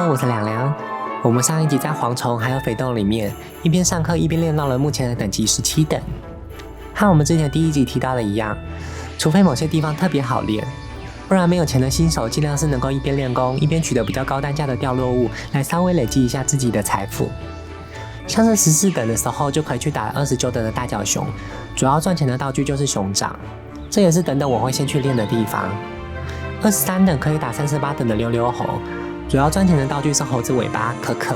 Hello， 我是凉凉。我们上一集在蝗虫还有匪洞里面，一边上课一边练到了目前的等级17等。和我们之前第一集提到的一样，除非某些地方特别好练，不然没有钱的新手尽量是能够一边练功，一边取得比较高单价的掉落物，来稍微累积一下自己的财富。像是14等的时候就可以去打29等的大角熊，主要赚钱的道具就是熊掌，这也是等等我会先去练的地方。23等可以打38等的溜溜猴，主要赚钱的道具是猴子尾巴可可。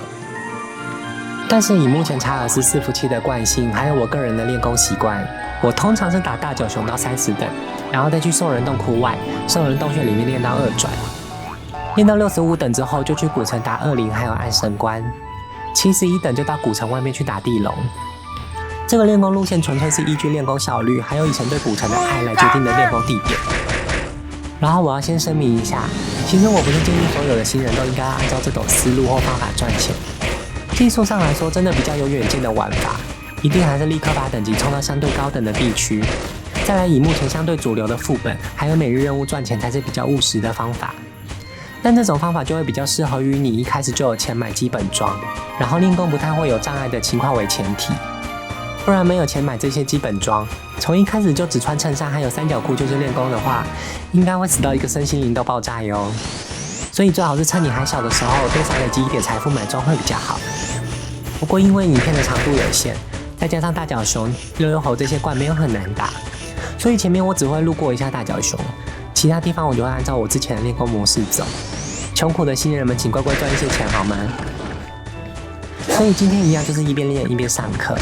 但是以目前查尔斯伺服器的惯性，还有我个人的练功习惯，我通常是打大角熊到30等，然后再去兽人洞窟外兽人洞穴里面练到2转，练到65等之后就去古城打20还有暗神关，71等就到古城外面去打地龙。这个练功路线纯粹是依据练功效率还有以前对古城的爱来决定的练功地点。然后我要先声明一下，其实我不是建议所有的新人都应该按照这种思路或方法赚钱。技术上来说，真的比较有远见的玩法，一定还是立刻把等级冲到相对高等的地区，再来以目前相对主流的副本还有每日任务赚钱才是比较务实的方法。但这种方法就会比较适合于你一开始就有钱买基本装，然后练功不太会有障碍的情况为前提。不然没有钱买这些基本装，从一开始就只穿衬衫还有三角裤就是练功的话，应该会死到一个身心灵都爆炸哟。所以最好是趁你还小的时候多少累积一点财富买装会比较好。不过因为影片的长度有限，再加上大角熊、溜溜猴这些怪没有很难打，所以前面我只会路过一下大角熊，其他地方我就会按照我之前的练功模式走。穷苦的新人们请乖乖赚一些钱好吗？所以今天一样就是一边练一边上课。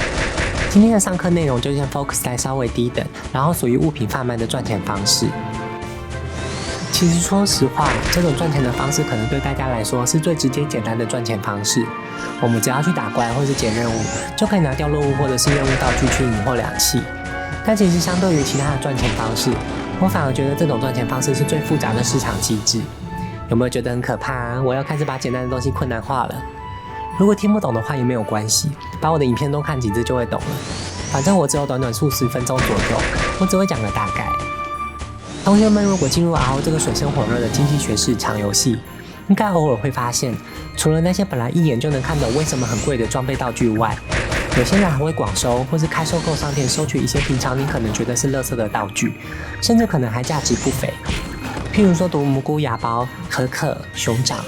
今天的上课内容就先 focus 在稍微低等，然后属于物品贩卖的赚钱方式。其实说实话，这种赚钱的方式可能对大家来说是最直接简单的赚钱方式。我们只要去打怪或是捡任务，就可以拿掉落物或者是任务道具去赢获两系。但其实相对于其他的赚钱方式，我反而觉得这种赚钱方式是最复杂的市场机制。有没有觉得很可怕啊？我要开始把简单的东西困难化了。如果听不懂的话也没有关系，把我的影片多看几次就会懂了。反正我只有短短数十分钟左右，我只会讲个大概。同学们如果进入 RO 这个水深火热的经济学市场游戏，应该偶尔会发现，除了那些本来一眼就能看懂为什么很贵的装备道具外，有些人还会广收或是开收购商店收取一些平常你可能觉得是垃圾的道具，甚至可能还价值不菲。譬如说毒蘑菇芽包、可可、熊掌。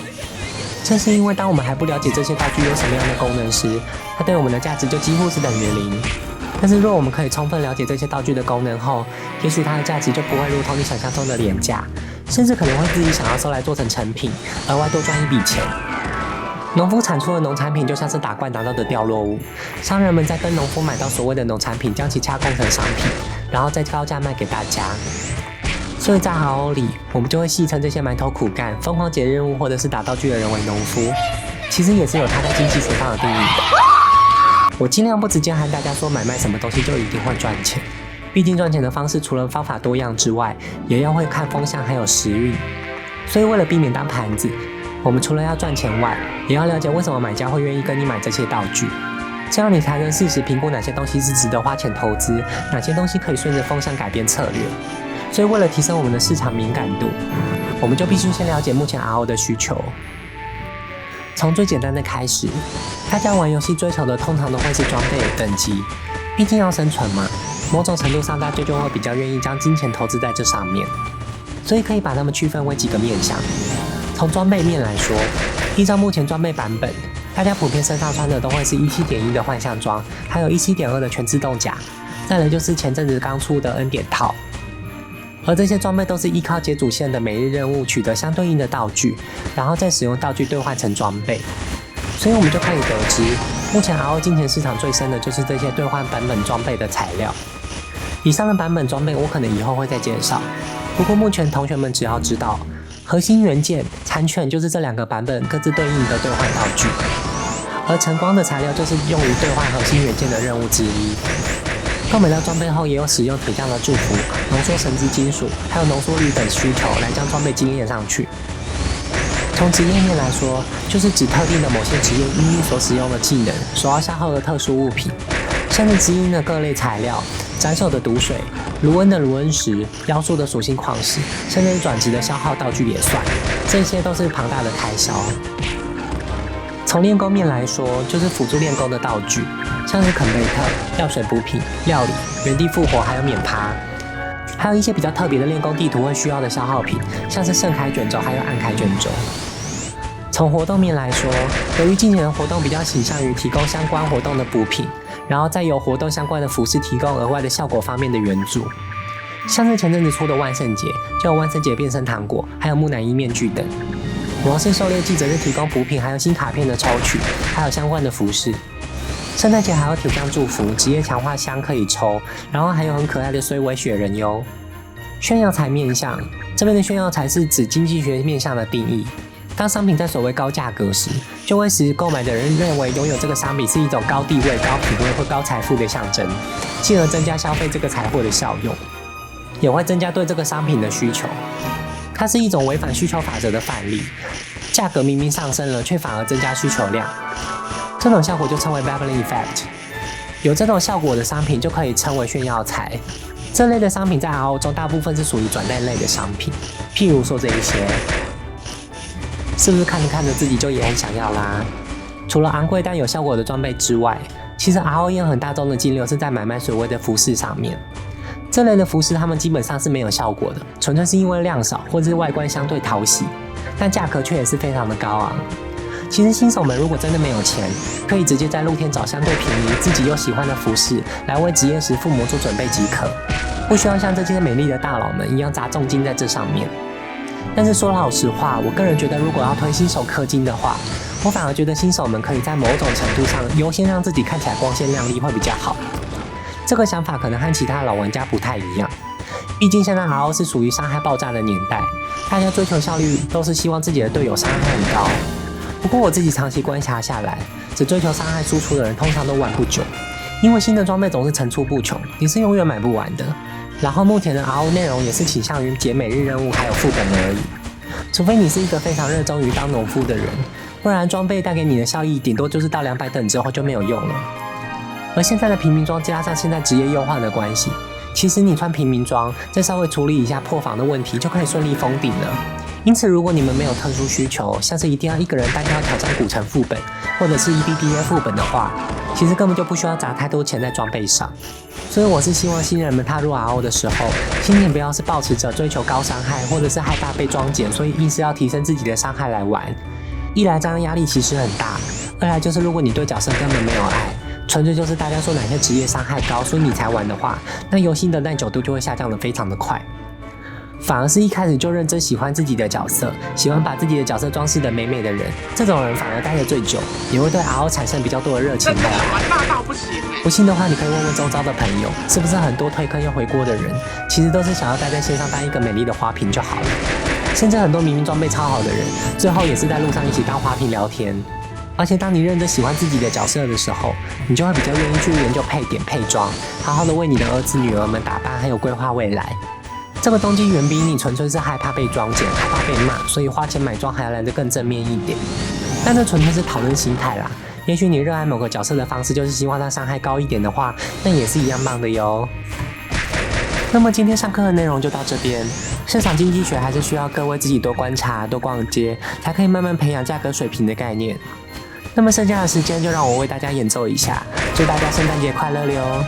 这是因为当我们还不了解这些道具有什么样的功能时，它对我们的价值就几乎是等于0。但是若我们可以充分了解这些道具的功能后，也许它的价值就不会如同你想象中的廉价，甚至可能会自己想要收来做成成品，额外多赚一笔钱。农夫产出的农产品就像是打怪拿到的掉落物，商人们在跟农夫买到所谓的农产品，将其加工成商品，然后再高价卖给大家。所以在 RO 里，我们就会戏称这些埋头苦干、疯狂解任务或者是打道具的人为农夫，其实也是有它在经济学上的定义的。我尽量不直接和大家说买卖什么东西就一定会赚钱，毕竟赚钱的方式除了方法多样之外，也要会看风向还有时运。所以为了避免当盘子，我们除了要赚钱外，也要了解为什么买家会愿意跟你买这些道具，这样你才能适时评估哪些东西是值得花钱投资，哪些东西可以顺着风向改变策略。所以为了提升我们的市场敏感度，我们就必须先了解目前 RO 的需求。从最简单的开始，大家玩游戏追求的通常都会是装备等级，毕竟要生存嘛，某种程度上大家就会比较愿意将金钱投资在这上面。所以可以把它们区分为几个面向。从装备面来说，依照目前装备版本，大家普遍身上穿的都会是 17.1 的幻象装，还有 17.2 的全自动甲，再来就是前阵子刚出的 N 点套。而这些装备都是依靠解主线的每日任务取得相对应的道具，然后再使用道具兑换成装备。所以我们就可以得知，目前 RO 金钱市场最深的就是这些兑换版本装备的材料。以上的版本装备我可能以后会再介绍，不过目前同学们只要知道，核心元件、残券就是这2个版本各自对应的兑换道具，而晨光的材料就是用于兑换核心元件的任务之一。购买到装备后，也有使用铁匠的祝福、浓缩神之金属，还有浓缩铝等需求来将装备精炼上去。从职业面来说，就是指特定的某些职业因应所使用的技能所要消耗的特殊物品，像是知音的各类材料、斩首的毒水、卢恩的卢恩石、妖术的属性矿石，甚至转职的消耗道具也算，这些都是庞大的开销。从练功面来说，就是辅助练功的道具，像是肯贝特、药水补品、料理、原地复活，还有免趴。还有一些比较特别的练功地图会需要的消耗品，像是盛开卷轴还有暗开卷轴。从活动面来说，由于今年的活动比较倾向于提供相关活动的补品，然后再由活动相关的服饰提供额外的效果方面的援助。像是前阵子出的万圣节，就有万圣节变身糖果，还有木乃伊面具等。魔兽狩猎季则是提供补品，还有新卡片的抽取，还有相关的服饰。圣诞节还有铁匠祝福、职业强化箱可以抽，然后还有很可爱的衰微雪人哟。炫耀财面向，这边的炫耀财是指经济学面向的定义。当商品在所谓高价格时，就会使购买的人认为拥有这个商品是一种高地位、高品位或高财富的象征，进而增加消费这个财货的效用，也会增加对这个商品的需求。它是一种违反需求法则的范例，价格明明上升了，却反而增加需求量。这种效果就称为 Veblen Effect。有这种效果的商品就可以称为炫耀财。这类的商品在 RO 中大部分是属于转蛋类的商品，譬如说这一些。是不是看着看着自己就也很想要啦？除了昂贵但有效果的装备之外，其实 RO 也有很大宗的金流是在买卖所谓的服饰上面。这类的服饰它们基本上是没有效果的，纯粹是因为量少或者是外观相对讨喜，但价格却也是非常的高昂。其实新手们如果真的没有钱，可以直接在露天找相对便宜、自己又喜欢的服饰来为职业时附魔做准备即可，不需要像这些美丽的大佬们一样砸重金在这上面。但是说老实话，我个人觉得如果要推新手氪金的话，我反而觉得新手们可以在某种程度上优先让自己看起来光鲜亮丽会比较好。这个想法可能和其他老玩家不太一样，毕竟现在 RO 是属于伤害爆炸的年代，大家追求效率都是希望自己的队友伤害很高。不过我自己长期观察下来，只追求伤害输出的人通常都玩不久，因为新的装备总是层出不穷，你是永远买不完的。然后目前的 RO 内容也是倾向于解每日任务还有副本而已，除非你是一个非常热衷于当农夫的人，不然装备带给你的效益顶多就是到200等之后就没有用了。而现在的平民装加上现在职业优化的关系，其实你穿平民装再稍微处理一下破防的问题就可以顺利封顶了。因此如果你们没有特殊需求，像是一定要一个人单挑挑战古城副本或者是 EBDA 副本的话，其实根本就不需要砸太多钱在装备上。所以我是希望新人们踏入 RO 的时候，心情不要是抱持着追求高伤害或者是害怕被装减，所以硬是要提升自己的伤害来玩。一来这样压力其实很大，二来就是如果你对角色根本没有爱，纯粹就是大家说哪些职业伤害高所以你才玩的话，那游戏的耐久度就会下降得非常的快。反而是一开始就认真喜欢自己的角色，喜欢把自己的角色装饰得美美的人，这种人反而待得最久，也会对 RO 产生比较多的热情。不信的话，你可以问问周遭的朋友，是不是很多退坑又回锅的人，其实都是想要待在线上当一个美丽的花瓶就好了。甚至很多明明装备超好的人，最后也是在路上一起当花瓶聊天。而且当你认真喜欢自己的角色的时候，你就会比较愿意去研究配点配装，好好的为你的儿子女儿们打扮，还有规划未来。这个动机远比你纯粹是害怕被装减、害怕被骂，所以花钱买装还来得更正面一点。但这纯粹是讨论心态啦。也许你热爱某个角色的方式就是希望他伤害高一点的话，那也是一样棒的哟。那么今天上课的内容就到这边。市场经济学还是需要各位自己多观察、多逛街，才可以慢慢培养价格水平的概念。那么剩下的时间就让我为大家演奏一下，祝大家圣诞节快乐了哟！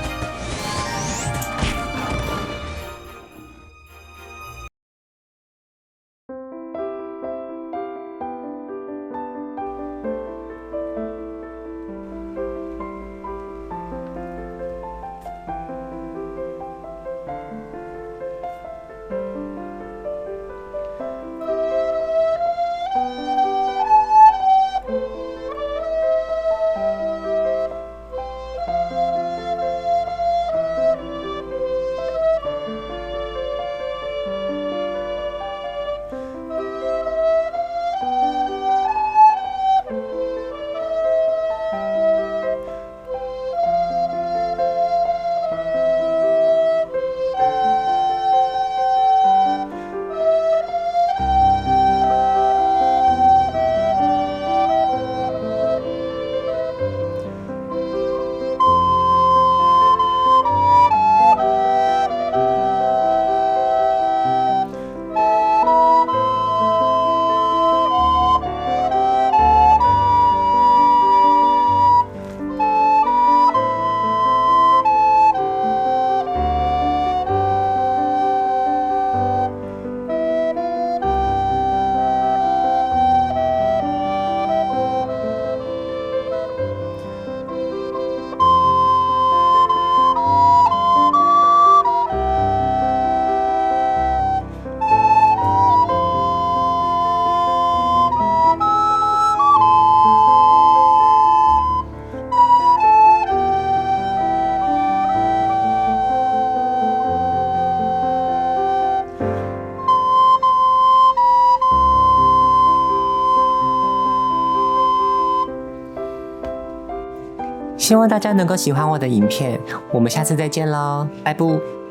希望大家能够喜欢我的影片，我们下次再见喽，拜拜。